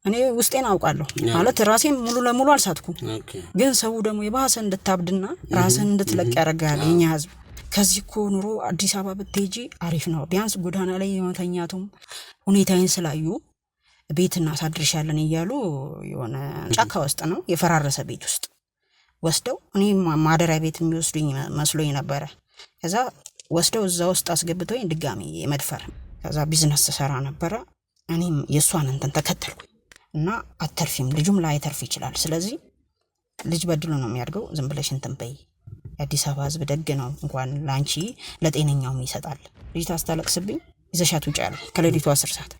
እኔ ውስጤን አውቃለሁ ማለት ራሴን ሙሉ ለሙሉ አልሳትኩም ግን ሰው ደግሞ የባሰ እንድታብድና ራስን እንድትለቅ ያደርጋል የኛ ህዝብ ከዚህ እኮ ኑሮ አዲስ አበባ ብትሄጂ አሪፍ ነው ቢያንስ ጎዳና ላይ የመተኛቱም ሁኔታዬን ስላዩ ቤት እናሳድርሻለን እያሉ የሆነ ጫካ ውስጥ ነው የፈራረሰ ቤት ውስጥ ወስደው እኔ ማደሪያ ቤት የሚወስዱኝ መስሎኝ ነበር ከዛ ወስደው እዛ ውስጥ አስገብተውኝ ድጋሚ የመድፈር ከዛ ቢዝነስ ተሰራ ነበር እኔም የሷን እንትን ተከተልኩኝ እና አተርፊም ልጁም ላይ ተርፍ ይችላል ስለዚህ ልጅ በድሎ ነው የሚያድገው ዝም ብለሽ እንትን በይ አዲስ አበባ ህዝብ ደግ ነው እንኳን ላንቺ ለጤነኛውም ይሰጣል ልጅ ታስተለቅስብኝ ይዘሻት ውጪ አለ ከሌሊቱ 10 ሰዓት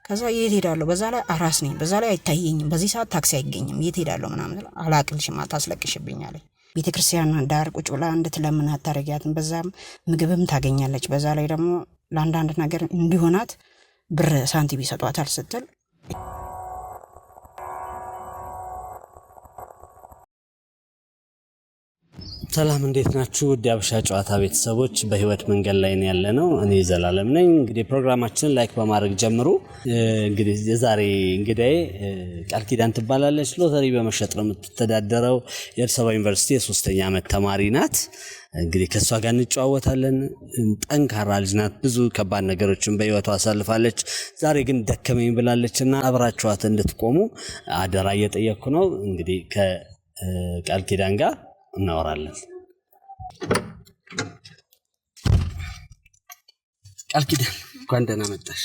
ከዛ የት ሄዳለሁ በዛ ላይ አራስ ነኝ በዛ ላይ አይታየኝም በዚህ ሰዓት ታክሲ አይገኝም የት ሄዳለሁ ምናምን አላቅልሽም አታስለቅሽብኝ አለ ቤተክርስቲያን ዳር ቁጭ ብላ እንድትለምን አታረጋትም በዛም ምግብም ታገኛለች በዛ ላይ ደግሞ ለአንዳንድ ነገር እንዲሆናት ብር ሳንቲም ይሰጧታል ስትል ሰላም እንዴት ናችሁ ውድ አበሻ ጨዋታ ቤተሰቦች በህይወት መንገድ ላይ ነው ያለነው እኔ ዘላለም ነኝ እንግዲህ ፕሮግራማችንን ላይክ በማድረግ ጀምሩ እንግዲህ የዛሬ እንግዳዬ ቃል ኪዳን ትባላለች ሎተሪ በመሸጥ ነው የምትተዳደረው የአዲስ አበባ ዩኒቨርሲቲ የ3ኛ ዓመት ተማሪ ናት እንግዲህ ከሷ ጋር እንጫወታለን ጠንካራ ልጅ ናት ብዙ ከባድ ነገሮችን በህይወቷ አሳልፋለች ዛሬ ግን ደከመኝ ብላለችና አብራችኋት እንድትቆሙ አደራ እየጠየቅኩ ነው እንግዲህ ከቃል ኪዳን ጋር እናወራለን ቃል ኪዳን እንኳን ደህና መጣሽ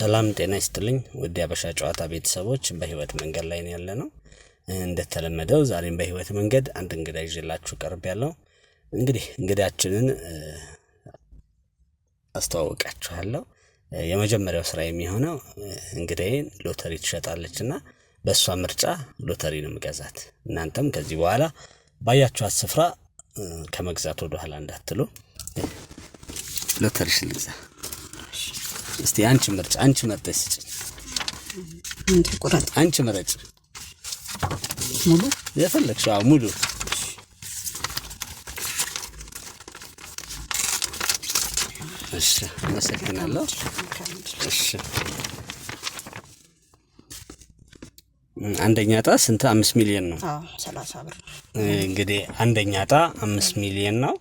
ሰላም ጤና ይስጥልኝ ውድ አበሻ ጨዋታ ቤተሰቦች በህይወት መንገድ ላይ ነው ያለነው እንደተለመደው ዛሬም በህይወት መንገድ አንድ እንግዳ ይዤላችሁ ቀርቤያለሁ እንግዲህ እንግዳችንን አስተዋውቃችኋለሁ የመጀመሪያው ስራ የሚሆነው እንግዳዬን ሎተሪ ትሸጣለችና በሷ ምርጫ ሎተሪ ነው መገዛት እናንተም ከዚህ በኋላ ባያችኋት ስፍራ ከመግዛት ወደ ኋላ እንዳትሉ ሎተሪሽ ልግዛ እስቲ አንቺ ምርጫ አንቺ መርጠሽ ስጪኝ እንዴ ቁረጥ አንቺ ምረጭ ሙሉ የፈለግሽው ሙሉ እሺ መሰግናለሁ እሺ አንደኛ ዕጣ ስንት 5 ሚሊዮን ነው 30 ብር እንግዲህ አንደኛ ዕጣ 5 ሚሊዮን ነው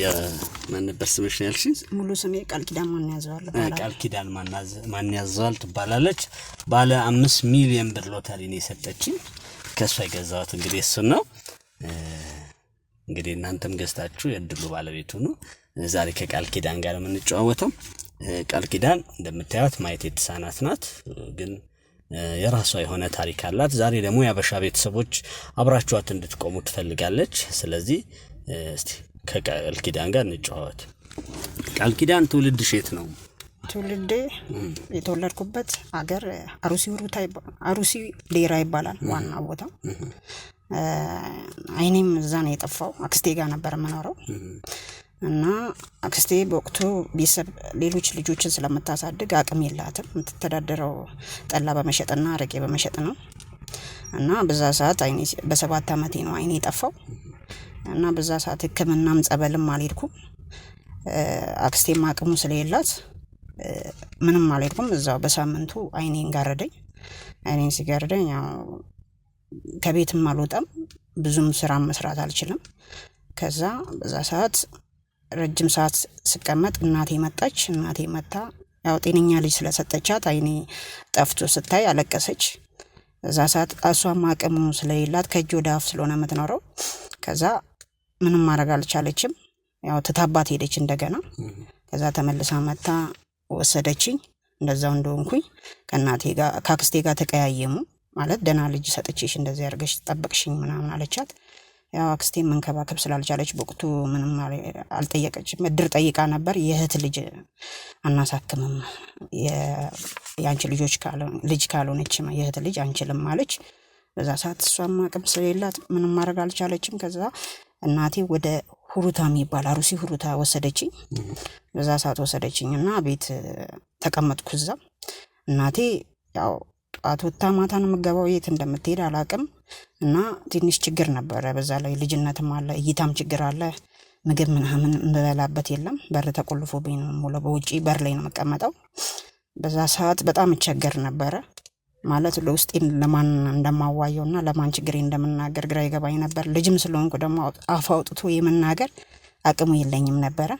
የማን ነበር ስምሽ ያልሽኝ ሙሉ ስሜ ቃል ኪዳን ማን ያዘዋል ቃል ኪዳን ማን ያዘዋል ትባላለች ባለ 5 ሚሊዮን ብር ሎተሪ ነው የሰጠችኝ ከሷ የገዛሁት እንግዲህ እሱ ነው እንግዲህ እናንተም ገዝታችሁ የድሉ ባለቤቱ ነው ዛሬ ከቃል ኪዳን ጋር የምንጫወተው ቃል ኪዳን እንደምታዩት ማየት የተሳናት ናት ግን የራሷ የሆነ ታሪክ አላት ዛሬ ደግሞ ያበሻ ቤተሰቦች አብራችኋት እንድትቆሙ ትፈልጋለች ስለዚህ እስቲ ከቃል ኪዳን ጋር እንጫወት ቃል ኪዳን ትውልድሽ የት ነው ትውልዴ የተወለድኩበት ሀገር አሩሲ ዴራ ይባላል ዋና ቦታ አይኔም እዛ ነው የጠፋው አክስቴ ጋር ነበር የምኖረው እና አክስቴ በወቅቱ ቢሰብ ሌሎች ልጆችን ስለምታሳድግ አቅም የላትም የምትተዳደረው ጠላ በመሸጥና አረቄ በመሸጥ ነው እና በዛ ሰዓት አይኔ በ7 ዓመቴ ነው አይኔ ጠፋው እና በዛ ሰዓት ህክምናም ጸበልም አልሄድኩም አክስቴም አቅሙ ስለሌላት ምንም አልሄድኩም እዛው በሳምንቱ አይኔን ጋረደኝ አይኔን ሲጋረደኝ ያው ከቤትም አልወጣም ብዙም ስራ መስራት አልችልም ከዛ በዛ ሰዓት ረጅም ሰዓት ስቀመጥ እናቴ መጣ ያው ጤነኛ ልጅ ስለሰጠቻት አይኔ ጠፍቶ ስታይ አለቀሰች በዛ ሰዓት እሷም አቅሙ ስለሌላት ከእጅ ወደ አፍ ስለሆነ የምትኖረው ከዛ ምንም ማድረግ አልቻለችም ያው ተታባት ሄደች እንደገና ከዛ ተመልሳ መጣ ወሰደችኝ እንደዛው እንደሆንኩኝ ከናቴ ጋር ካክስቴ ጋር ተቀያየሙ ማለት ደና ልጅ ሰጥቼሽ እንደዚህ አርገሽ ተጠበቅሽኝ ምናምን አለቻት ያው አክስቴ መንከባከብ ስላልቻለች በቁጡ ምንም አልጠየቀችም እድር ጠይቃ ነበር የእህት ልጅ አናሳክምም ያንቺ ልጅ ካልሆነች የእህት ልጅ አንችልም አለች በዛ ሰዓት እሷም አቅም ስለሌላት ምንም ማድረግ አልቻለችም ከዛ እናቴ ወደ ሁሩታ የሚባል አሩሲ ሁሩታ ወሰደችኝ በዛ ሰዓት ወሰደችኝና ቤት ተቀመጥኩ እዛ እናቴ ያው ጧት ማታ ነው መገባው የት እንደምትሄድ አላቅም እና ትንሽ ችግር ነበር በዛ ላይ ልጅነትም አለ እይታም ችግር አለ ምግብ ምናምን እንበላበት የለም በር ተቆልፎብኝ ነው ሙሉ በውጪ በር ላይ ነው መቀመጠው በዛ ሰዓት በጣም እቸገር ነበረ። ማለት ለውስጤን ለማን እንደማዋየውና ለማን ችግሬ እንደምናገር ግራ ይገባኝ ነበር። ልጅም ስለሆንኩ ደግሞ አፍ አውጥቶ የመናገር አቅሙ የለኝም ነበረ።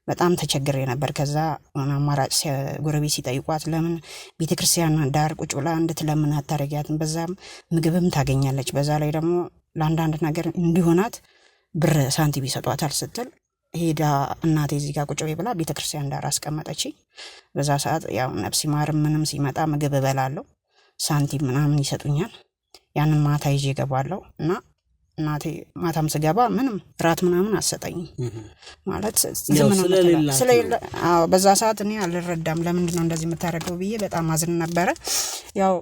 በጣም ተቸግሬ ነበር። ከዛ አማራጭ ጎረቤት ሲጠይቋት ለምን ቤተክርስቲያን ዳር ቁጭ ብላ እንድትለምን አታረጊያትም? በዛም ምግብም ታገኛለች፣ በዛ ላይ ደግሞ ለአንዳንድ ነገር እንዲሆናት ብር ሳንቲም ይሰጧታል ስትል ሄዳ እናቴ እዚህ ጋር ቁጭ ብላ ቤተክርስቲያን ዳር አስቀመጠች። በዛ ሰዓት ያው ነፍስ ይማርም ምንም ሲመጣ ምግብ እበላለሁ፣ ሳንቲም ምናምን ይሰጡኛል። ያንን ማታ ይዤ እገባለሁ እና እናቴ ማታም ስገባ ምንም ራት ምናምን አሰጠኝም። ማለት ስለሌለ በዛ ሰዓት እኔ አልረዳም ለምንድን ነው እንደዚህ የምታደርገው ብዬ በጣም አዝን ነበረ። ያው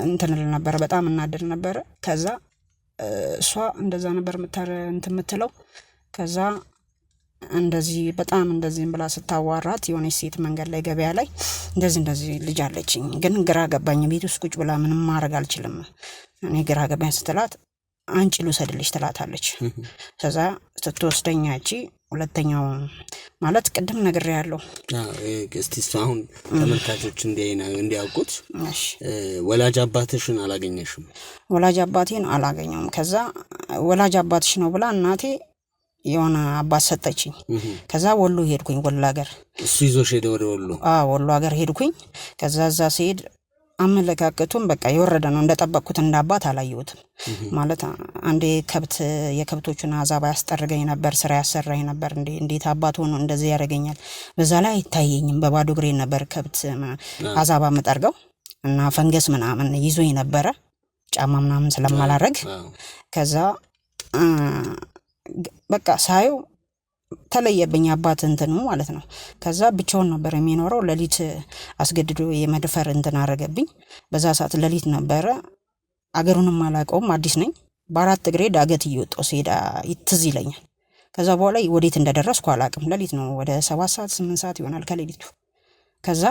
እንትን ል ነበረ፣ በጣም እናድር ነበረ። ከዛ እሷ እንደዛ ነበር የምትለው። ከዛ እንደዚህ በጣም እንደዚህ ብላ ስታዋራት የሆነች ሴት መንገድ ላይ ገበያ ላይ እንደዚህ ልጅ አለችኝ፣ ግን ግራ ገባኝ። ቤት ውስጥ ቁጭ ብላ ምንም ማድረግ አልችልም። እኔ ግራ ገባኝ ስትላት አንቺ ልውሰድልሽ ትላታለች። ከዛ ስትወስደኝ እቺ ሁለተኛው ማለት ቅድም ነግሬያለሁ። እስቲ አሁን ተመልካቾች እንዲያውቁት ወላጅ አባትሽን አላገኘሽም? ወላጅ አባቴን አላገኘውም። ከዛ ወላጅ አባትሽ ነው ብላ እናቴ የሆነ አባት ሰጠችኝ። ከዛ ወሎ ሄድኩኝ፣ ወሎ ሀገር። እሱ ይዞሽ ሄደ ወደ ወሎ? ወሎ ሀገር ሄድኩኝ። ከዛ እዛ ሲሄድ አመለካከቱም በቃ የወረደ ነው። እንደጠበቅኩት እንዳባት አላየሁትም። ማለት አንዴ የከብቶቹን አዛባ ያስጠርገኝ ነበር፣ ስራ ያሰራኝ ነበር። እንዴት አባት ሆኖ እንደዚህ ያደርገኛል? በዛ ላይ አይታየኝም። በባዶ እግሬ ነበር ከብት አዛባ መጠርገው እና ፈንገስ ምናምን ይዞኝ ነበረ፣ ጫማ ምናምን ስለማላረግ። ከዛ በቃ ሳየው ተለየብኝ አባት እንትኑ ማለት ነው። ከዛ ብቻውን ነበር የሚኖረው። ሌሊት አስገድዶ የመድፈር እንትን አረገብኝ። በዛ ሰዓት ሌሊት ነበረ። አገሩንም አላውቀውም፣ አዲስ ነኝ። በአራት እግሬ ዳገት እየወጣሁ ሲሄድ ትዝ ይለኛል። ከዛ በኋላ ወዴት እንደደረስኩ አላውቅም። ሌሊት ነው፣ ወደ 7 ሰዓት 8 ሰዓት ይሆናል ከሌሊቱ። ከዛ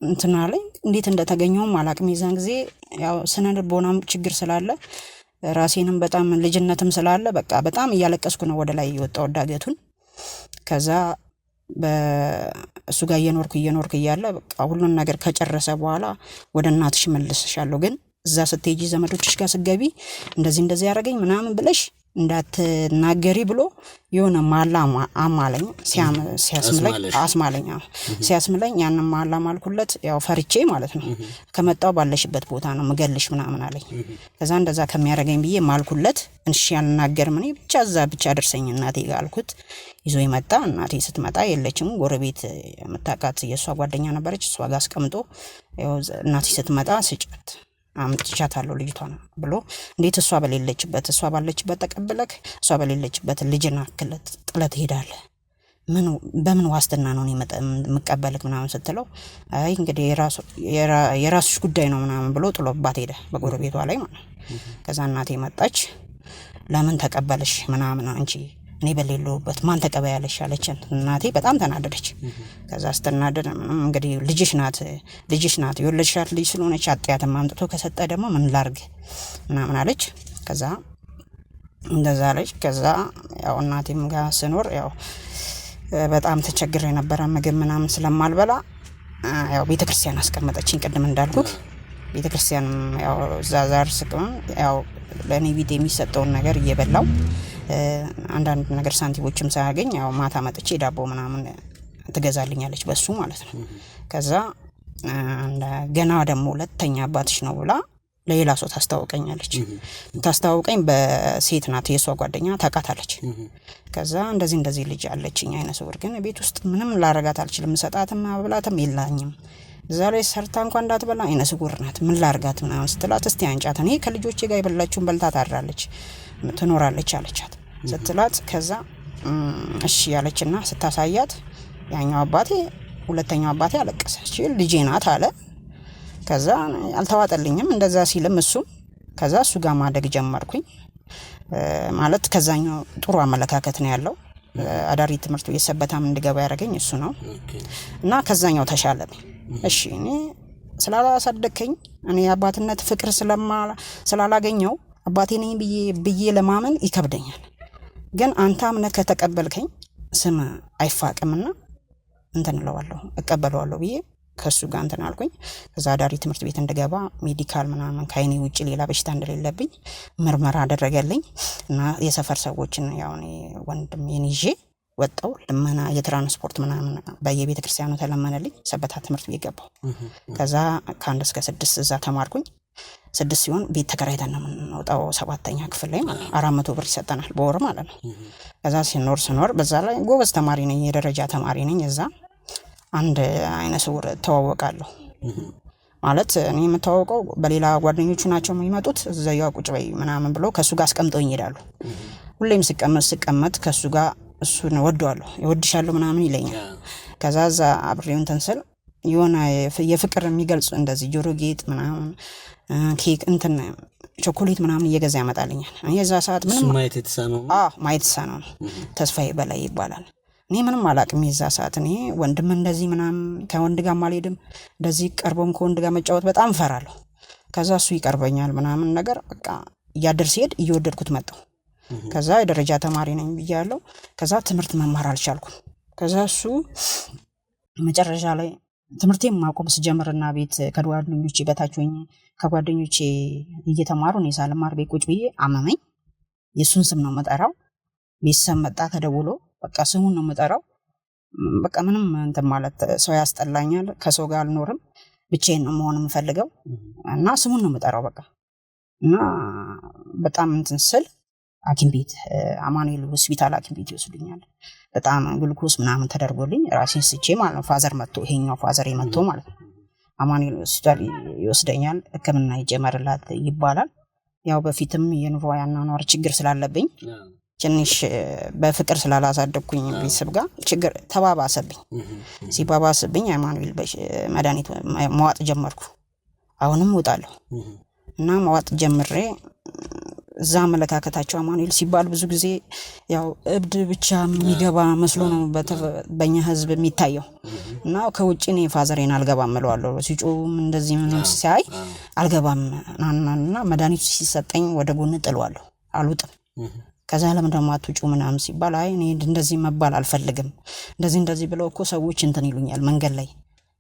እንትና ላይ እንዴት እንደተገኘውም አላውቅም። የዛን ጊዜ ያው ስነ ልቦናም ችግር ስላለ ራሴንም በጣም ልጅነትም ስላለ በቃ በጣም እያለቀስኩ ነው ወደ ላይ የወጣው ዳገቱን። ከዛ በእሱ ጋር እየኖርኩ እያለ በቃ ሁሉን ነገር ከጨረሰ በኋላ ወደ እናትሽ መልስሻለሁ፣ ግን እዛ ስትሄጂ ዘመዶችሽ ጋር ስትገቢ እንደዚህ ያደረገኝ ምናምን ብለሽ እንዳትናገሪ ብሎ የሆነ ማላ አማለኝ። ሲያስምለኝ ያንን ማላ ማልኩለት። ያው ፈርቼ ማለት ነው። ከመጣው ባለሽበት ቦታ ነው ምገልሽ ምናምን አለኝ። ከዛ እንደዛ ከሚያደርገኝ ብዬ ማልኩለት። እንሺ ያልናገርም እኔ ብቻ ደርሰኝ እናቴ ጋር አልኩት። ይዞ ይመጣ። እናቴ ስትመጣ የለችም። ጎረቤት የምታውቃት የእሷ ጓደኛ ነበረች፣ እሷ ጋር አስቀምጦ ያው እናቴ ስትመጣ ስጫት አምጥቻታለሁ ልጅቷን ብሎ እንዴት እሷ ባለችበት ተቀብለክ እሷ በሌለችበት ልጅን አክለት ጥለት ሄዳለ? በምን ዋስትና ነው የምቀበልክ ምናምን ስትለው አይ እንግዲህ የራስሽ ጉዳይ ነው ምናምን ብሎ ጥሎባት ሄደ፣ በጎረቤቷ ላይ ማለት። ከዛ እናቴ መጣች። ለምን ተቀበልሽ ምናምን አንቺ እኔ በሌለውበት ማን ተቀበያለሽ አለችን። እናቴ በጣም ተናደደች። ከዛ ስትናደድ እንግዲህ ልጅሽ ናት የወለድሻት ልጅ ስለሆነች አጥያትም አምጥቶ ከሰጠ ደግሞ ምን ላርግ ምናምን አለች። ከዛ እንደዛ አለች። ከዛ ያው እናቴም ጋር ስኖር ያው በጣም ተቸግሬ ነበረ። ምግብ ምናምን ስለማልበላ ያው ቤተክርስቲያን አስቀመጠችኝ። ቅድም እንዳልኩት ቤተክርስቲያን ያው ዛዛር ስቅም ያው ለኔ ቤት የሚሰጠውን ነገር እየበላው አንዳንድ ነገር ሳንቲሞችም ሳያገኝ ያው ማታ መጥቼ ዳቦ ምናምን ትገዛልኛለች በሱ ማለት ነው። ከዛ ገና ደግሞ ሁለተኛ አባትሽ ነው ብላ ለሌላ ሰው ታስተዋውቀኛለች። ታስተዋውቀኝ በሴት ናት፣ የሷ ጓደኛ ታውቃታለች። ከዛ እንደዚህ ልጅ አለችኝ አይነ ስውር፣ ግን ቤት ውስጥ ምንም ላረጋት አልችልም። ሰጣትም አብላትም የላኝም። እዛ ላይ ሰርታ እንኳን እንዳትበላ አይነ ስውር ናት፣ ምን ላርጋት ምናምን ስትላት እስቲ አንጫት፣ እኔ ከልጆቼ ጋር የበላችሁን በልታ ታድራለች ትኖራለች አለቻት ስትላት። ከዛ እሺ ያለችና ስታሳያት ያኛው አባቴ ሁለተኛው አባቴ አለቀሰች። ልጄ ናት አለ። ከዛ አልተዋጠልኝም እንደዛ ሲልም እሱ ከዛ እሱ ጋር ማደግ ጀመርኩኝ። ማለት ከዛኛው ጥሩ አመለካከት ነው ያለው። አዳሪ ትምህርት ቤት ሰበታም እንድገባ ያደረገኝ እሱ ነው እና ከዛኛው ተሻለኝ። እሺ እኔ ስላላሳደከኝ እኔ አባትነት ፍቅር ስላላገኘው አባቴ ነኝ ብዬ ለማመን ይከብደኛል። ግን አንተ አምነህ ከተቀበልከኝ ስም አይፋቅምና እንትን እለዋለሁ እቀበለዋለሁ ብዬ ከሱ ጋር እንትን አልኩኝ። ከዛ ዳሪ ትምህርት ቤት እንደገባ ሜዲካል ምናምን ከአይኔ ውጪ ሌላ በሽታ እንደሌለብኝ ምርመራ አደረገልኝ እና የሰፈር ሰዎችን ያው እኔ ወንድሜን ይዤ ወጣው። ልመና የትራንስፖርት ምናምን በየቤተ ክርስቲያኑ ተለመነልኝ። ሰበታ ትምህርት ቤት ገባው። ከዛ ከ1 እስከ 6 እዛ ተማርኩኝ። 6 ሲሆን ቤት ተከራይተን ነው የምንወጣው 7ኛ ክፍል ላይ ማለት 400 ብር ይሰጠናል በወር ማለት ነው። ከዛ ሲኖር በዛ ላይ ጎበዝ ተማሪ ነኝ፣ የደረጃ ተማሪ ነኝ። እዛ አንድ አይነ ስውር ተዋወቃለሁ ማለት እኔ የምታወቀው በሌላ ጓደኞቹ ናቸው የሚመጡት። እዛው ቁጭ በይ ምናምን ብሎ ከሱ ጋር አስቀምጠውኝ ይሄዳሉ። ሁሌም ስቀመጥ ከሱ ጋር እሱን ወደዋለሁ ይወድሻለሁ ምናምን ይለኛል። ከዛ እዛ አብሬው እንትን ስል የሆነ የፍቅር የሚገልጽ እንደዚህ ጆሮ ጌጥ ምናምን ኬክ እንትን ቾኮሌት ምናምን እየገዛ ያመጣልኛል። እኔ እዛ ሰዓት ምንም ማየት የተሳነው ነው ተስፋዬ በላይ ይባላል። እኔ ምንም አላቅም የዛ ሰዓት። እኔ ወንድም እንደዚህ ምናምን ከወንድ ጋር ማልሄድም እንደዚህ ቀርቦም ከወንድ ጋር መጫወት በጣም ፈራለሁ። ከዛ እሱ ይቀርበኛል ምናምን ነገር በቃ እያደር ሲሄድ እየወደድኩት መጣሁ። ከዛ የደረጃ ተማሪ ነኝ ብያለሁ። ከዛ ትምህርት መማር አልቻልኩም። ከዛ እሱ መጨረሻ ላይ ትምህርቴን ማቆም ስጀምርና ቤት ከጓደኞቼ በታች ሆኜ ከጓደኞቼ እየተማሩ ነው ሳልማር ቤት ቁጭ ብዬ አመመኝ። የሱን ስም ነው መጠራው። ቤተሰብ መጣ ተደውሎ በቃ ስሙን ነው መጠራው። በቃ ምንም እንትን ማለት ሰው ያስጠላኛል። ከሰው ጋር አልኖርም፣ ብቻዬን ነው መሆን የምፈልገው እና ስሙን ነው መጠራው በቃ። እና በጣም እንትን ስል ሐኪም ቤት አማኑኤል ሆስፒታል ሐኪም ቤት ይወስዱኛል። በጣም ግሉኮስ ምናምን ተደርጎልኝ ራሴን ስቼ ማለት ነው። ፋዘር መጥቶ ይሄኛው ፋዘር መጥቶ ማለት ነው አማኑኤል ሆስፒታል ይወስደኛል። ሕክምና ይጀመርላት ይባላል። ያው በፊትም የኑሮ ያኗኗር ችግር ስላለብኝ ትንሽ በፍቅር ስላላሳደግኩኝ ቤተሰብ ጋር ችግር ተባባሰብኝ። ሲባባስብኝ አማኑኤል መድኃኒት መዋጥ ጀመርኩ። አሁንም ወጣለሁ እና መዋጥ ጀምሬ እዛ አመለካከታቸው አማኑኤል ሲባል ብዙ ጊዜ ያው እብድ ብቻ የሚገባ መስሎ ነው በእኛ ህዝብ የሚታየው። እና ከውጭ እኔ ፋዘሬን አልገባም እለዋለሁ። ሲጮም እንደዚህ ምንም ሲያይ አልገባም እና መድኃኒቱ ሲሰጠኝ ወደ ጎን ጥለዋለሁ፣ አልውጥም። ከዛ ለምን ደግሞ አትውጪ ምናምን ሲባል አይ እኔ እንደዚህ መባል አልፈልግም፣ እንደዚህ ብለው እኮ ሰዎች እንትን ይሉኛል፣ መንገድ ላይ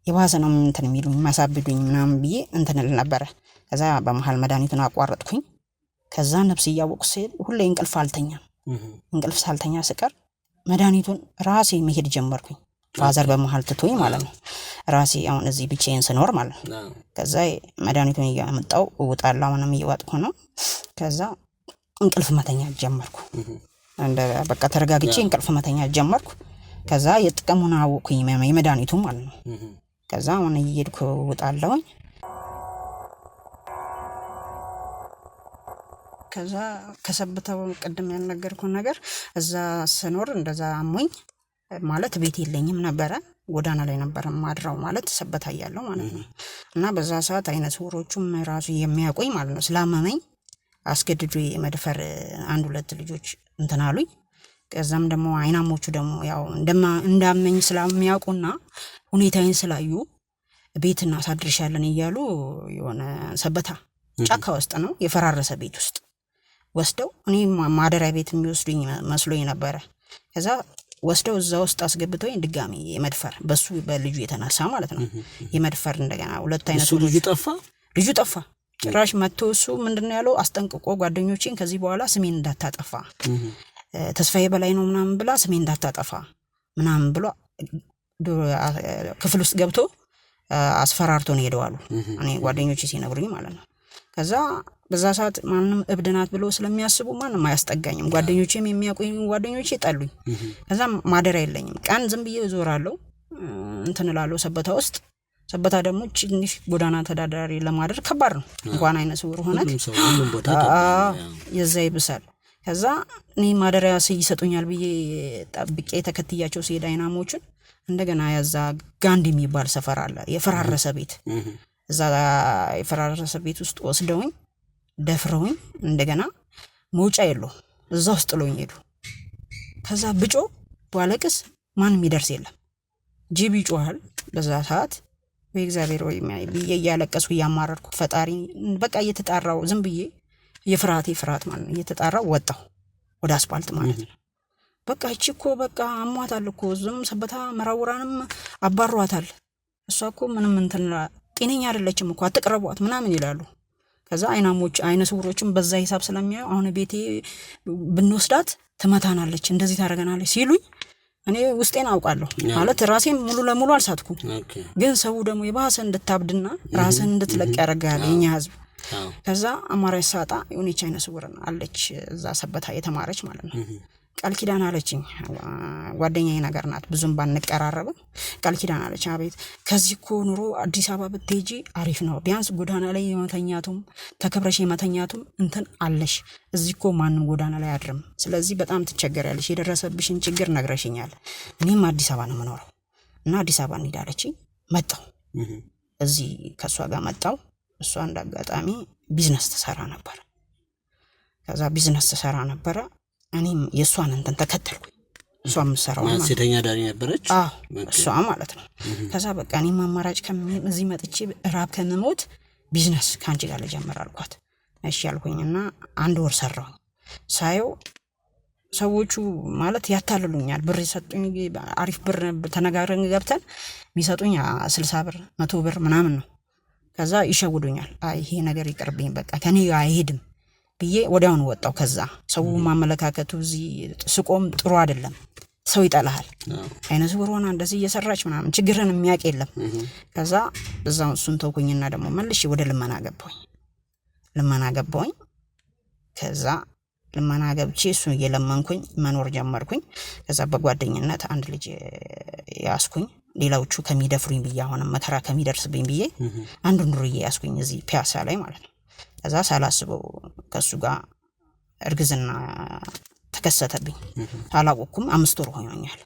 የባሰ ነው እንትን የሚሉኝ ማሳብዱኝ ምናምን ብዬ እንትን እል ነበር። ከዛ በመሃል መድኃኒቱን አቋረጥኩኝ። ከዛ ነፍስ እያወቅሁ ሲል ሁሌ እንቅልፍ አልተኛም። እንቅልፍ ሳልተኛ ስቀር መድኃኒቱን ራሴ መሄድ ጀመርኩኝ። ፋዘር በመሃል ትቶኝ ማለት ነው። ራሴ አሁን እዚህ ብቻዬን ስኖር ማለት ነው። ከዛ መድኃኒቱን እያመጣው እውጣለሁ ምንም እየዋጥኩ ነው። ከዛ እንቅልፍ መተኛት ጀመርኩ። እንደ በቃ ተረጋግቼ እንቅልፍ መተኛት ጀመርኩ። ከዛ የጥቅሙን አወቅኩኝ የመድኃኒቱ ማለት ነው። ከዛ አሁን እየሄድኩ እውጣለሁ። ከዛ ከሰብተው ቅድም ያልነገርኩ ነገር እዛ ስኖር እንደዛ አሞኝ ማለት ቤት የለኝም ነበረ። ጎዳና ላይ ነበር ማድራው ማለት ሰበታ ያለው ማለት ነው። እና በዛ ሰዓት አይነ ስውሮቹም ራሱ የሚያቆይ ማለት ነው ስላመመኝ አስገድዶ የመድፈር 1-2 ልጆች እንትን አሉኝ። ከዛም ደግሞ አይናሞቹ ደግሞ ያው እንዳመኝ ስለሚያውቁና ሁኔታዬን ስላዩ ቤት እናሳድርሻለን እያሉ የሆነ ሰበታ ጫካ ውስጥ ነው የፈራረሰ ቤት ውስጥ ወስደው እኔ ማደሪያ ቤት የሚወስዱኝ መስሎኝ ነበረ። ከዛ ወስደው እዛ ውስጥ አስገብተውኝ ድጋሚ የመድፈር በሱ በልጁ የተነሳ ማለት ነው የመድፈር እንደገና 2 አይነት ልጁ ጠፋ። ጭራሽ መጥቶ እሱ ምንድነው ያለው አስጠንቅቆ ጓደኞቼን ከዚህ በኋላ ስሜን እንዳታጠፋ ተስፋዬ በላይ ነው ምናምን ብላ ስሜን እንዳታጠፋ ምናምን ብሎ ክፍል ውስጥ ገብቶ አስፈራርቶ ነው ሄደዋሉ። እኔ ጓደኞቼ ሲነግሩኝ ማለት ነው። ከዛ በዛ ሰዓት ማንንም እብድናት ብሎ ስለሚያስቡ ማንንም አያስጠጋኝም። ጓደኞቼም የሚያቆኝ ጓደኞቼ ጠሉኝ። ከዛ ማደሪያ የለኝም። ቀን ዝም ብዬ እዞራለሁ እንትን እላለሁ ሰበታ ውስጥ። ሰበታ ደግሞ ትንሽ ጎዳና ተዳዳሪ ለማድረግ ከባድ ነው። እንኳን አይነ ስውር ሆነ የዛ ይብሳል። ከዛ እኔ ማደሪያ ይሰጡኛል ብዬ ጠብቄ ተከትያቸው ሲሄድ አይናሞችን እንደገና ያዛ ጋንዲ የሚባል ሰፈር አለ የፈራረሰ ቤት። እዛ የፈራረሰ ቤት ውስጥ ወስደውኝ ደፍረውኝ እንደገና መውጫ የለው እዛ ውስጥ ጥሎኝ ሄዱ። ከዛ ብጮ ባለቅስ ማንም ይደርስ የለም። ጂቢ ይጮሃል በዛ ሰዓት በእግዚአብሔር ወይ ብዬ እያለቀስኩ እያማረርኩ ፈጣሪ በቃ እየተጣራው ዝም ብዬ የፍርሃት ማለት ነው እየተጣራው ወጣሁ ወደ አስፓልት ማለት ነው። በቃ እቺ እኮ በቃ አሟታል እኮ ዝም ሰበታ መራውራንም አባሯታል እሷ እኮ ምንም እንትን ጤነኛ አይደለችም እኮ አትቅረቧት ምናምን ይላሉ። ከዛ አይነ ስውሮችም በዛ ሂሳብ ስለሚያዩ አሁን ቤቴ ብንወስዳት ትመታናለች እንደዚህ ታደርገናለች ሲሉኝ እኔ ውስጤን አውቃለሁ ማለት ራሴን ሙሉ ለሙሉ አልሳትኩም። ግን ሰው ደግሞ የባሰ እንድታብድና ራስን እንድትለቅ ያደርጋል የኛ ህዝብ። ከዛ አማራጭ ሳጣ የሆነች አይነ ስውር አለች እዛ ሰበታ የተማረች ማለት ነው። ቃል ኪዳን አለችኝ ጓደኛዬ ነገር ናት ብዙም ባንቀራረብም ቃል ኪዳን አለች አቤት ከዚህ እኮ ኑሮ አዲስ አበባ ብትሄጂ አሪፍ ነው ቢያንስ ጎዳና ላይ የመተኛቱም ተከብረሽ የመተኛቱም እንትን አለሽ እዚህ እኮ ማንም ጎዳና ላይ አድርም ስለዚህ በጣም ትቸገሪያለሽ የደረሰብሽን ችግር ነግረሽኛል እኔም አዲስ አበባ ነው የምኖረው እና አዲስ አበባ እንሄዳለችኝ መጣሁ እዚህ ከሷ ጋር መጣሁ እሷ እንዳጋጣሚ ቢዝነስ ተሰራ ነበር ከዛ ቢዝነስ ተሰራ ነበር እኔም የሷን እንትን ተከተልኩኝ እሷም ሰራው ማለት ሴተኛ ዳሪ ነበረች እሷ ማለት ነው ከዛ በቃ እኔም አማራጭ እዚህ መጥቼ ራብ ከመሞት ቢዝነስ ካንቺ ጋር ልጀምር አልኳት እሺ ያልኩኝና 1 ወር ሰራው ሳየው ሰዎቹ ማለት ያታልሉኛል ብር ይሰጡኝ አሪፍ ብር ተነጋግረን ገብተን የሚሰጡኝ 60 ብር 100 ብር ምናምን ነው ከዛ ይሸውዱኛል ይሄ ነገር ይቀርብኝ በቃ ከኔ አይሄድም ብዬ ወዲያውኑ ወጣው ከዛ ሰው ማመለካከቱ እዚህ ስቆም ጥሩ አይደለም ሰው ይጣላል አይነ ስውር ሆና እንደዚህ እየሰራች ምናምን ችግርን የሚያውቅ የለም ከዛ በዛው እሱን ተውኩኝና ደግሞ መልሼ ወደ ልመና ገባሁኝ ከዛ ልመና ገብቼ እሱን እየለመንኩኝ መኖር ጀመርኩኝ ከዛ በጓደኝነት አንድ ልጅ ያስኩኝ ሌላዎቹ ከሚደፍሩኝ ብዬ አሁን መከራ ከሚደርስብኝ ብዬ አንዱን ዱርዬ ያስኩኝ እዚህ ፒያሳ ላይ ማለት ነው ከዛ ሳላስበው ከሱ ጋር እርግዝና ተከሰተብኝ አላወኩም 5 ወር ሆኖኛል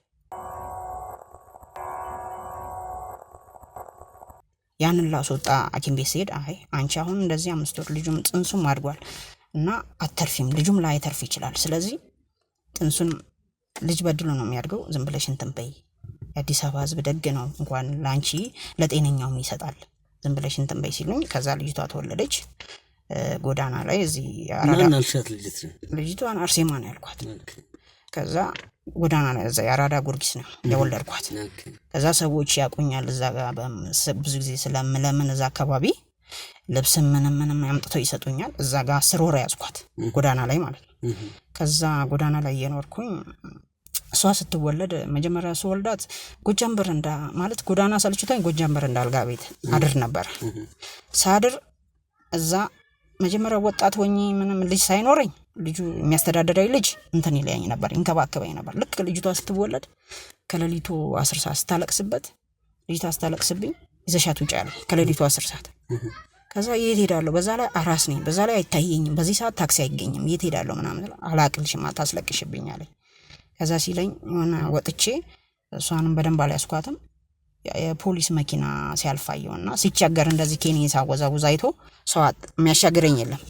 ያንን ላስወጣ ሐኪም ቤት ሲሄድ አንቺ አሁን እንደዚህ 5 ወር ልጁም ጽንሱም አድጓል እና አተርፊም ልጁም ላይ ተርፍ ይችላል ስለዚህ ጽንሱን ልጅ በድሎ ነው የሚያድገው ዝም ብለሽ እንትን በይ የአዲስ አበባ ህዝብ ደግ ነው እንኳን ላንቺ ለጤነኛውም ይሰጣል ዝም ብለሽ እንትን በይ ሲሉኝ ከዛ ልጅቷ ተወለደች ጎዳና ላይ እዚህ አራዳ ልጅቷን አርሴማ ነው ያልኳት ከዛ ጎዳና ላይ እዛ አራዳ ጊዮርጊስ ነው የወለድኳት ከዛ ሰዎች ያቁኛል እዛ ጋር ብዙ ጊዜ ስለምለምን እዛ አካባቢ ልብስ ምንም ያምጥተው ይሰጡኛል እዛ ጋር 10 ወር ያዝኳት ጎዳና ላይ ማለት ነው ከዛ ጎዳና ላይ የኖርኩኝ እሷ ስትወለድ መጀመሪያ ስወልዳት ጎጃም በረንዳ ማለት ጎዳና ሰልችቶኝ ጎጃም በረንዳ አልጋ ቤት አድር ነበር ሳድር እዛ መጀመሪያ ወጣት ሆኜ ምንም ልጅ ሳይኖረኝ ልጁ የሚያስተዳድረኝ ልጅ እንትን ይለኝ ነበር እንከባከበኝ ነበር ልክ ልጅቷ ስትወለድ ከሌሊቱ 10 ሰዓት ስታለቅስበት ልጅቷ ስታለቅስብኝ ይዘሻት ውጪ አለ ከሌሊቱ 10 ሰዓት ከዛ የት ሄዳለሁ በዛ ላይ አራስ ነኝ በዛ ላይ አይታየኝም በዚህ ሰዓት ታክሲ አይገኝም የት ሄዳለሁ ምናምን አላቅልሽም አታስለቅሽብኝ አለኝ ከዛ ሲለኝ ሆነ ወጥቼ እሷንም በደንብ አልያስኳትም የፖሊስ መኪና ሲያልፋየውና ሲቸገር እንደዚህ ኬኒን ሳወዛውዛ አይቶ ሰው የሚያሻግረኝ የለም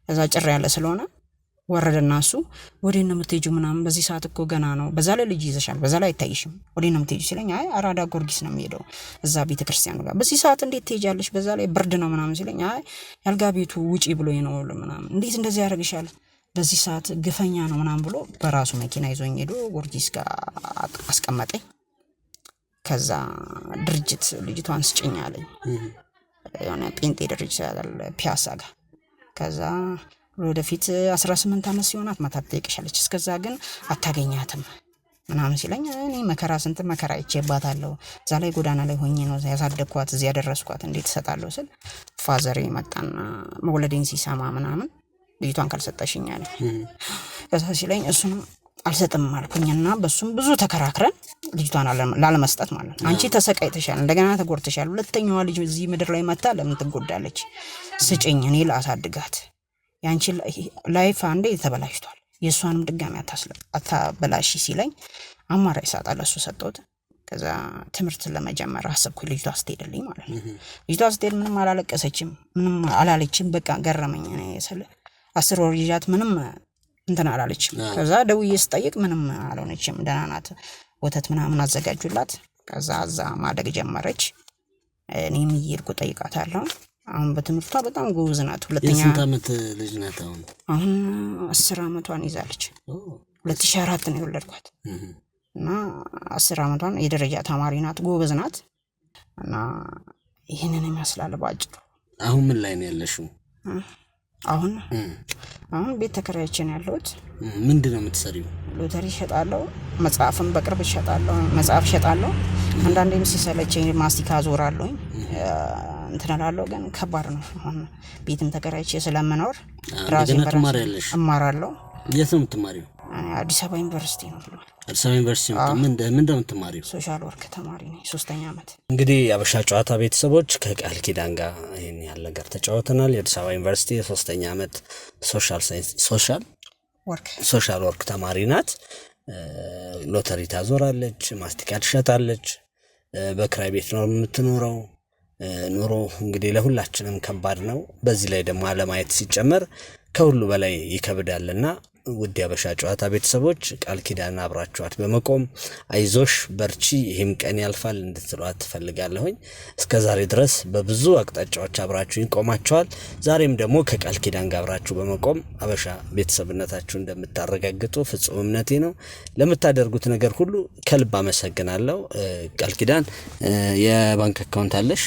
ከዛ ጭር ያለ ስለሆነ ወረደና እሱ ወዴት ነው የምትሄጂው ምናምን በዚህ ሰዓት እኮ ገና ነው በዛ ላይ ልጅ ይዘሻል በዛ ላይ አይታይሽም ወዴት ነው የምትሄጂው ሲለኝ አራዳ ጊዮርጊስ ነው የምሄደው እዛ ቤተክርስቲያኑ ጋር በዚህ ሰዓት እንዴት ትሄጃለሽ በዛ ላይ ብርድ ነው ምናምን ሲለኝ ያልጋ ቤቱ ውጪ ብሎኝ ነው ምናምን እንዴት እንደዚህ ያደርግሻል በዚህ ሰዓት ግፈኛ ነው ምናምን ብሎ በራሱ መኪና ይዞኝ ሄዶ ጊዮርጊስ ጋር አስቀመጠኝ ከዛ ድርጅት ልጅቷን ስጭኝ አለኝ የሆነ ጴንጤ ድርጅት ያለ ፒያሳ ጋር ከዛ ወደፊት 18 ዓመት ሲሆናት ማታት ትጠይቅሻለች እስከዛ ግን አታገኛትም ምናምን ሲለኝ እኔ መከራ ስንት መከራ ይቼባታለሁ እዛ ላይ ጎዳና ላይ ሆኜ ነው ያሳደግኳት እዚህ ያደረስኳት እንዴት እሰጣለሁ ስል ፋዘሬ መጣና መወለዴን ሲሰማ ምናምን ልጅቷን ካልሰጠሽኝ አለኝ ከዛ ሲለኝ እሱንም አልሰጥም አልኩኝና በሱም ብዙ ተከራክረን ልጅቷን ላለመስጠት ማለት ነው አንቺ ተሰቃይተሻል እንደገና ተጎርተሻል ሁለተኛዋ ልጅ እዚህ ምድር ላይ መጣ ለምን ትጎዳለች ስጭኝ እኔ ላሳድጋት ያንቺ ላይፍ አንዴ ተበላሽቷል የሷንም ድጋሚ አታበላሽ ሲለኝ አማራጭ ሳጣለ እሱ ሰጠውት ከዛ ትምህርት ለመጀመር አሰብኩኝ ልጅቷ ስትሄድልኝ ማለት ነው ልጅቷ ስትሄድ ምንም አላለቀሰችም ምንም አላለችም በቃ ገረመኝ እኔ 10 ወር ይዣት ምንም እንትን አላለችም ከዛ ደውዬ ስጠይቅ ምንም አልሆነችም ደህና ናት ወተት ምናምን አዘጋጁላት ከዛ አዛ ማደግ ጀመረች እኔም ይርኩ ጠይቃታለሁ አሁን በትምህርቷ በጣም ጎበዝ ናት ሁለተኛ ስንት ዓመት ልጅ ናት አሁን 10 ዓመቷን ይዛለች 2004 ነው የወለድኳት እና 10 ዓመቷን የደረጃ ተማሪ ናት ጎበዝ ናት እና ይህንን ይመስላል ባጭሩ። አሁን ምን ላይ ነው ያለሽው? አሁን ቤት ተከራይቼ ነው ያለሁት። ምንድነው የምትሰሪው? ሎተሪ እሸጣለሁ፣ መጽሐፍም በቅርብ እሸጣለሁ፣ መጽሐፍ እሸጣለሁ። አንዳንዴም ሲሰለቸኝ ማስቲካ አዞራለሁ እንትን እላለሁ። ግን ከባድ ነው። አሁን ቤትም ተከራይቼ ስለምኖር ራሴን ትማሪያለሽ? እማራለሁ። የት ነው የምትማሪው? አዲስ አበባ ዩኒቨርሲቲ ነው። አዲስ አበባ ዩኒቨርሲቲ ምንድነው የምትማሪው? ሶሻል ወርክ ተማሪ ነኝ፣ 3ኛ ዓመት። እንግዲህ የአበሻ ጨዋታ ቤተሰቦች ከቃል ኪዳን ጋር ይሄን ያለ ነገር ተጫውተናል። የአዲስ አበባ ዩኒቨርሲቲ የ3ኛ ዓመት ሶሻል ወርክ ተማሪ ናት። ሎተሪ ታዞራለች፣ ማስቲካ ትሸጣለች፣ በክራይ ቤት ነው የምትኖረው። ኑሮ እንግዲህ ለሁላችንም ከባድ ነው። በዚህ ላይ ደግሞ አለማየት ሲጨመር ከሁሉ በላይ ይከብዳልና ውድ የአበሻ ጨዋታ ቤተሰቦች ቃል ኪዳን አብራችኋት በመቆም አይዞሽ በርቺ ይሄም ቀን ያልፋል እንድትሏት ትፈልጋለሁኝ። እስከዛሬ ድረስ በብዙ አቅጣጫዎች አብራችሁኝ ቆማችኋል። ዛሬም ደግሞ ከቃል ኪዳን ጋር አብራችሁ በመቆም አበሻ ቤተሰብነታችሁ እንደምታረጋግጡ ፍጹም እምነቴ ነው። ለምታደርጉት ነገር ሁሉ ከልብ አመሰግናለሁ። ቃል ኪዳን የባንክ አካውንት አለሽ?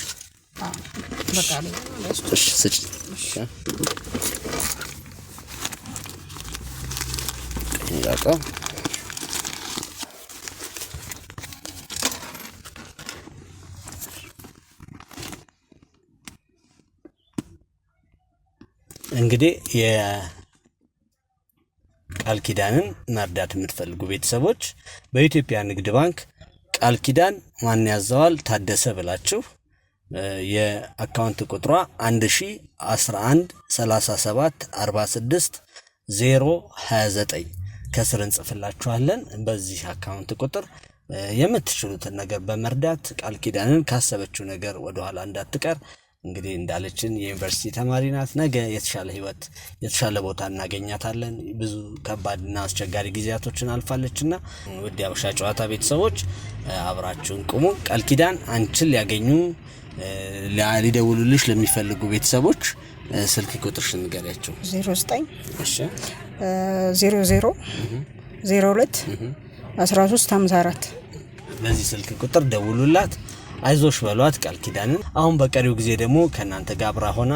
እሺ ስጪ። ያቀ እንግዲህ የቃል ኪዳንን መርዳት የምትፈልጉ ቤተሰቦች በኢትዮጵያ ንግድ ባንክ ቃል ኪዳን ማን ያዘዋል ታደሰ ብላችሁ የአካውንት ቁጥሯ 10113746 ከስር እንጽፍላችኋለን። በዚህ አካውንት ቁጥር የምትችሉትን ነገር በመርዳት ቃል ኪዳንን ካሰበችው ነገር ወደኋላ እንዳትቀር። እንግዲህ እንዳለችን የዩኒቨርሲቲ ተማሪ ናት። ነገ የተሻለ ህይወት የተሻለ ቦታ እናገኛታለን። ብዙ ከባድና አስቸጋሪ ጊዜያቶችን አልፋለችና ውድ የአበሻ ጨዋታ ቤተሰቦች አብራችሁን ቁሙ። ቃል ኪዳን አንቺን ሊያገኙ ሊደውሉልሽ ለሚፈልጉ ቤተሰቦች ስልክ ቁጥርሽን ንገሪያቸው። 09 እሺ 00 02 1354 በዚህ ስልክ ቁጥር ደውሉላት፣ አይዞሽ በሏት ቃል ኪዳንን። አሁን በቀሪው ጊዜ ደግሞ ከናንተ ጋር አብራ ሆና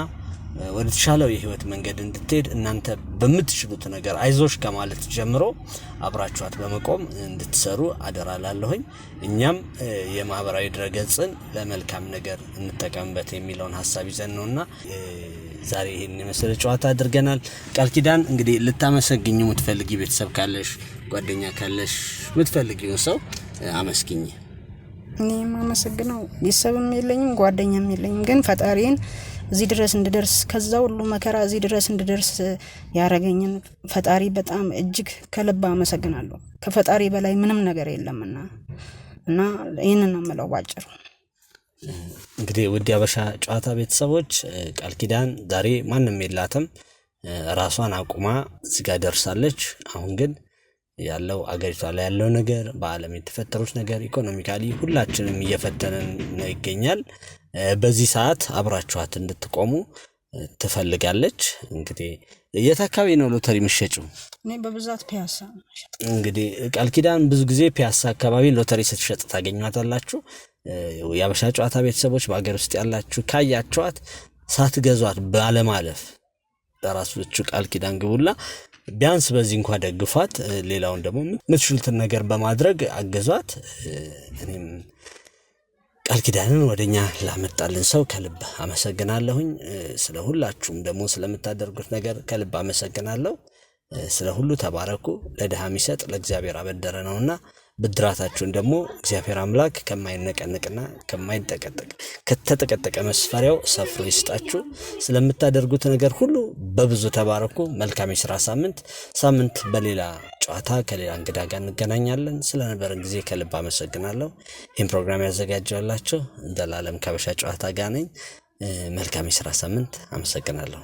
ወደ ተሻለው የህይወት መንገድ እንድትሄድ እናንተ በምትችሉት ነገር አይዞሽ ከማለት ጀምሮ አብራችኋት በመቆም እንድትሰሩ አደራላለሁኝ። እኛም የማህበራዊ ድረገጽን ለመልካም ነገር እንጠቀምበት የሚለውን ሐሳብ ይዘን ነውና ዛሬ ይሄን የመሰለ ጨዋታ አድርገናል። ቃል ኪዳን እንግዲህ ልታመሰግኙ የምትፈልጊ ቤተሰብ ካለሽ፣ ጓደኛ ካለሽ፣ የምትፈልጊው ሰው አመስግኝ። እኔም አመሰግነው ቤተሰብም የለኝም ጓደኛም የለኝም፣ ግን ፈጣሪን እዚህ ድረስ እንድደርስ ከዛ ሁሉ መከራ እዚህ ድረስ እንድደርስ ያረገኝን ፈጣሪ በጣም እጅግ ከልብ አመሰግናለሁ። ከፈጣሪ በላይ ምንም ነገር የለምና እና ይሄንን ነው የምለው ባጭሩ። እንግዲህ ውድ የአበሻ ጨዋታ ቤተሰቦች ቃል ኪዳን ዛሬ ማንም የላትም፣ ራሷን አቁማ እዚህ ጋር ደርሳለች። አሁን ግን ያለው አገሪቷ ላይ ያለው ነገር በአለም የተፈጠሩት ነገር ኢኮኖሚካሊ ሁላችንም እየፈተነን ነው ይገኛል። በዚህ ሰዓት አብራችኋት እንድትቆሙ ትፈልጋለች። እንግዲህ የት አካባቢ ነው ሎተሪ የምትሸጪው? እኔ በብዛት ፒያሳ። እንግዲህ ቃል ኪዳን ብዙ ጊዜ ፒያሳ አካባቢ ሎተሪ ስትሸጥ ታገኟታላችሁ። የአበሻ ጨዋታ ቤተሰቦች በአገር ውስጥ ያላችሁ ካያችኋት ሳትገዟት ባለማለፍ በራሶቹ ቃል ኪዳን ግቡላ ቢያንስ በዚህ እንኳን ደግፏት። ሌላውን ደግሞ የምትችሉትን ነገር በማድረግ አገዟት። እኔም ቃል ኪዳንን ወደኛ ላመጣልን ሰው ከልብ አመሰግናለሁኝ። ስለ ሁላችሁም ደግሞ ስለምታደርጉት ነገር ከልብ አመሰግናለሁ። ስለ ሁሉ ተባረኩ። ለድሃ የሚሰጥ ለእግዚአብሔር አበደረ ነውና ብድራታችሁን ደግሞ እግዚአብሔር አምላክ ከማይነቀንቅና ከማይጠቀጠቅ ከተጠቀጠቀ መስፈሪያው ሰፍሮ ይስጣችሁ። ስለምታደርጉት ነገር ሁሉ በብዙ ተባረኩ። መልካም የሥራ ሳምንት በሌላ ጨዋታ ከሌላ እንግዳ ጋር እንገናኛለን። ስለነበረን ጊዜ ከልብ አመሰግናለሁ። ይህን ፕሮግራም ያዘጋጀላችሁ ዘላለም ከአበሻ ጨዋታ ጋር ነኝ። መልካም የሥራ ሳምንት። አመሰግናለሁ።